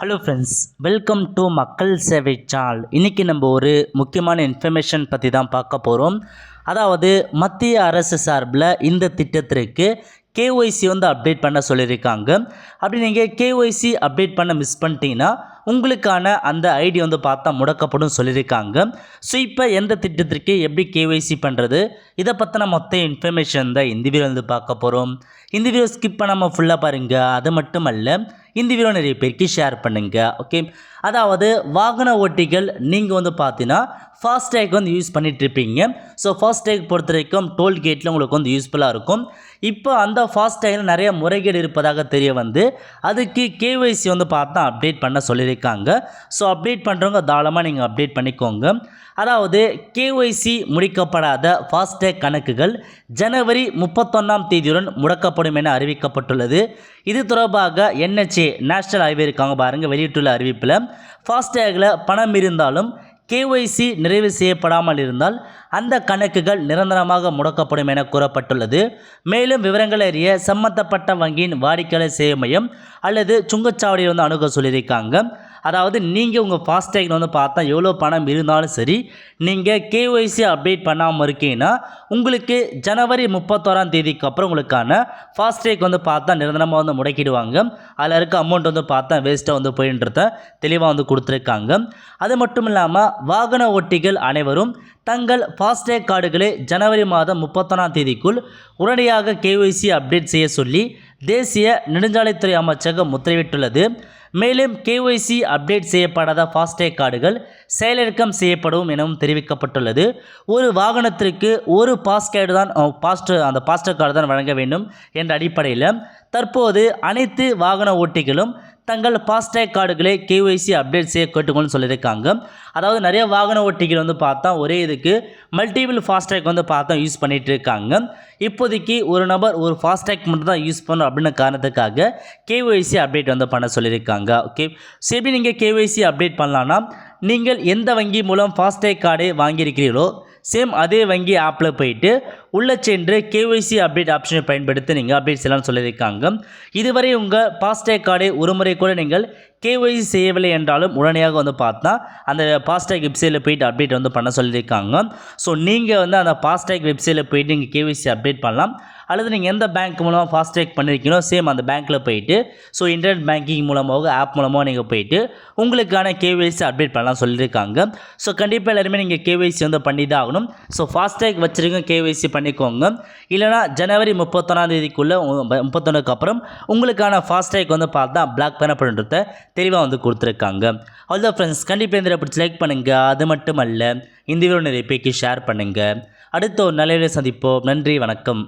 Hello friends, welcome to மக்கள் சேவை channel. இன்றைக்கி நம்ம ஒரு முக்கியமான இன்ஃபர்மேஷன் பற்றி தான் பார்க்க போகிறோம். அதாவது மத்திய அரசு சார்பில் இந்த திட்டத்திற்கு கேஒய்சி அப்டேட் பண்ண சொல்லியிருக்காங்க. அப்படி நீங்கள் கேஒய்சி அப்டேட் பண்ண மிஸ் பண்ணிட்டீங்கன்னா உங்களுக்கான அந்த ஐடி பார்த்தா முடக்கப்படும் சொல்லியிருக்காங்க. ஸோ இப்போ எந்த திட்டத்திற்கு எப்படி கேஒய்சி பண்ணுறது, இதை பற்றின மொத்த இன்ஃபர்மேஷன் தான் இந்த வீடியோ பார்க்க போகிறோம். இந்த வீடியோ ஸ்கிப் பண்ணாமல் ஃபுல்லாக பாருங்கள். அது மட்டும் அல்ல, இந்த வீடியோ நிறைய பேருக்கு ஷேர் பண்ணுங்கள். ஓகே, அதாவது வாகன ஓட்டிகள் நீங்கள் பார்த்தீங்கன்னா ஃபாஸ்டேக் யூஸ் பண்ணிகிட்ருப்பீங்க. ஸோ ஃபாஸ்டேக் பொறுத்த வரைக்கும் டோல்கேட்டில் உங்களுக்கு யூஸ்ஃபுல்லாக இருக்கும். இப்போ அந்த ஃபாஸ்டேகில் நிறைய முறைகேடு இருப்பதாக தெரிய அதுக்கு கேஒய்சி பார்த்தா அப்டேட் பண்ண சொல்லியிருக்காங்க. ஸோ அப்டேட் பண்ணுறவங்க தாராளமாக நீங்கள் அப்டேட் பண்ணிக்கோங்க. அதாவது கேஒய்சி முடிக்கப்படாத ஃபாஸ்டேக் கணக்குகள் ஜனவரி 31ஆம் தேதியுடன் முடக்கப்படும் என அறிவிக்கப்பட்டுள்ளது. இது தொடர்பாக NHA நேஷனல் ஹைவே இருக்காங்க பாருங்கள், வெளியிட்டுள்ள அறிவிப்பில் ஃபாஸ்டேகில் பணம் இருந்தாலும் கேஒய்சி நிறைவு செய்யப்படாமல் இருந்தால் அந்த கணக்குகள் நிரந்தரமாக முடக்கப்படும் என கூறப்பட்டுள்ளது. மேலும் விவரங்கள் அறிய சம்பந்தப்பட்ட வங்கியின் வாடிக்கையாளர் சேவை மையம் அல்லது சுங்கச்சாவடியை அணுக சொல்லியிருக்காங்க. அதாவது நீங்கள் உங்கள் ஃபாஸ்டேக் பார்த்தா எவ்வளோ பணம் இருந்தாலும் சரி, நீங்கள் கேஒய்சி அப்டேட் பண்ணாமல் இருக்கீங்கன்னா உங்களுக்கு ஜனவரி 31ஆம் தேதிக்கு அப்புறம் உங்களுக்கான ஃபாஸ்டேக் பார்த்தா நிரந்தரமாக முடக்கிடுவாங்க. அதில் இருக்க அமௌண்ட் பார்த்தா வேஸ்ட்டாக போயின்றத தெளிவாக கொடுத்துருக்காங்க. அது மட்டும் இல்லாமல் வாகன ஓட்டிகள் அனைவரும் தங்கள் ஃபாஸ்டேக் கார்டுகளை ஜனவரி மாதம் 31ஆம் தேதிக்குள் உடனடியாக கேஒய்சி அப்டேட் செய்ய சொல்லி தேசிய நெடுஞ்சாலைத்துறை அமைச்சகம் உத்தரவிட்டுள்ளது. மேலும் கேஒய்சி அப்டேட் செய்யப்படாத ஃபாஸ்டேக் கார்டுகள் செயலிறக்கம் செய்யப்படும் எனவும் தெரிவிக்கப்பட்டுள்ளது. ஒரு வாகனத்திற்கு ஒரு பாஸ்கேர்டு தான் அந்த ஃபாஸ்டேக் கார்டு தான் வழங்க வேண்டும் என்ற அடிப்படையில் தற்போது அனைத்து வாகன ஓட்டிகளும் தங்கள் ஃபாஸ்டேக் கார்டுகளை கேஒய்சி அப்டேட் செய்ய கேட்டுக்கொண்டு சொல்லியிருக்காங்க. அதாவது நிறைய வாகன ஓட்டிகள் பார்த்தா ஒரே இதுக்கு மல்டிபிள் ஃபாஸ்டேக் பார்த்தா யூஸ் பண்ணிகிட்டு இருக்காங்க. இப்போதைக்கு ஒரு நபர் ஒரு ஃபாஸ்டேக் மட்டும் தான் யூஸ் பண்ணணும் அப்படின்னு காரணத்துக்காக கேஒய்சி அப்டேட் பண்ண சொல்லியிருக்காங்க. ஓகே, ஸோ எப்படி நீங்கள் கேஒய்சி அப்டேட் பண்ணலான்னா, நீங்கள் எந்த வங்கி மூலம் ஃபாஸ்டேக் கார்டை வாங்கியிருக்கிறீர்களோ சேம் அதே வங்கி ஆப்பில் போயிட்டு உள்ளே சென்று கேஒய்சி அப்டேட் ஆப்ஷனை பயன்படுத்தி நீங்கள் அப்டேட் செய்யலாம்னு சொல்லியிருக்காங்க. இதுவரை உங்கள் ஃபாஸ்டேக் கார்டை ஒரு முறை கூட நீங்கள் கேஒய்சி செய்யவில்லை என்றாலும் உடனடியாக பார்த்தா அந்த ஃபாஸ்டேக் வெப்சைட்டில் போயிட்டு அப்டேட் பண்ண சொல்லியிருக்காங்க. ஸோ நீங்கள் அந்த ஃபாஸ்டேக் வெப்சைட்டில் போயிட்டு நீங்கள் கேஒய்சி அப்டேட் பண்ணலாம். அல்லது நீங்கள் எந்த பேங்க் மூலமாக ஃபாஸ்டேக் பண்ணியிருக்கீங்களோ சேம் அந்த பேங்க்கில் போயிட்டு ஸோ இன்டர்நெட் பேங்கிங் மூலமாக ஆப் மூலமாக நீங்கள் போயிட்டு உங்களுக்கான கேஒய்சி அப்டேட் பண்ணலாம் சொல்லியிருக்காங்க. ஸோ கண்டிப்பாக எல்லாருமே நீங்கள் கேஒய்சி பண்ணி தான் ஆகணும். ஸோ ஃபாஸ்டேக் வச்சுருங்க, கேஒய்சி பண்ணிக்கோங்க. இல்லைனா ஜனவரி 31ஆம் தேதிக்குள்ளே 31க்கு அப்புறம் உங்களுக்கான ஃபாஸ்டேக் பார்த்தா பிளாக் பண்ணப்படுன்றத தெளிவாக கொடுத்துருக்காங்க. அவ்வளோதான் ஃப்ரெண்ட்ஸ், கண்டிப்பாக இந்த பிடிச்சி லைக் பண்ணுங்கள். அது மட்டும் அல்ல, இந்த வீடியோ நிறைய பேருக்கு ஷேர் பண்ணுங்கள். அடுத்த ஒரு நல்ல சந்திப்போம். நன்றி, வணக்கம்.